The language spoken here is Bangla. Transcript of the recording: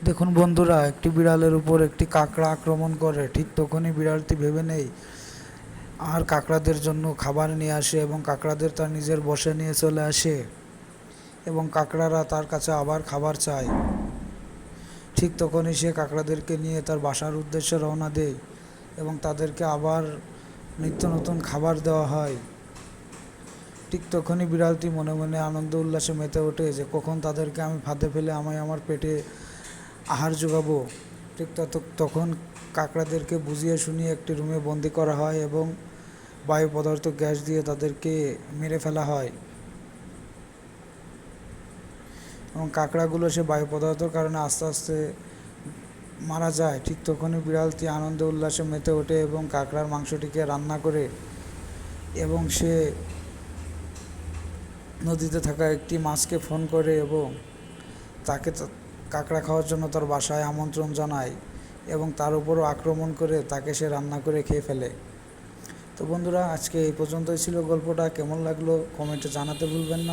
দেখুন বন্ধুরা, একটি বিড়ালের উপর একটি কাকড়া আক্রমণ করে। ঠিক তখনই বিড়ালটি ভেবে নেয় আর কাকড়াদের জন্য খাবার নিয়ে আসে এবং কাকড়াদের তার নিজের বশে নিয়ে চলে আসে এবং কাকড়ারা তার কাছে আবার খাবার চায়। ঠিক তখনই সে কাকড়াদেরকে নিয়ে তার বাসার উদ্দেশ্যে রওনা দেয় এবং তাদেরকে আবার নিত্য নতুন খাবার দেওয়া হয়। ঠিক তখনই বিড়ালটি মনে মনে আনন্দ উল্লাসে মেতে ওঠে যে কখন তাদেরকে আমি ফাঁদে ফেলে আমায় আমার পেটে আহার জোগাবো। ঠিক তখন কাকড়াদেরকে বুঝিয়ে শুনিয়ে একটি রুমে বন্দি করা হয় এবং বায়ু পদার্থ গ্যাস দিয়ে তাদেরকে মেরে ফেলা হয় এবং কাকড়াগুলো সে বায়ু পদার্থের কারণে আস্তে আস্তে মারা যায়। ঠিক তখনই বিড়ালটি আনন্দ উল্লাসে মেতে ওঠে এবং কাকড়ার মাংসটিকে রান্না করে এবং সে নদীতে থাকা একটি মাছকে ফোন করে এবং তাকে কাঁকড়া খাওয়ার জন্য তার বাসায় আমন্ত্রণ জানায় এবং তার উপরও আক্রমণ করে তাকে সে রান্না করে খেয়ে ফেলে। তো বন্ধুরা, আজকে এই পর্যন্তই ছিল গল্পটা। কেমন লাগলো কমেন্টে জানাতে ভুলবেন না।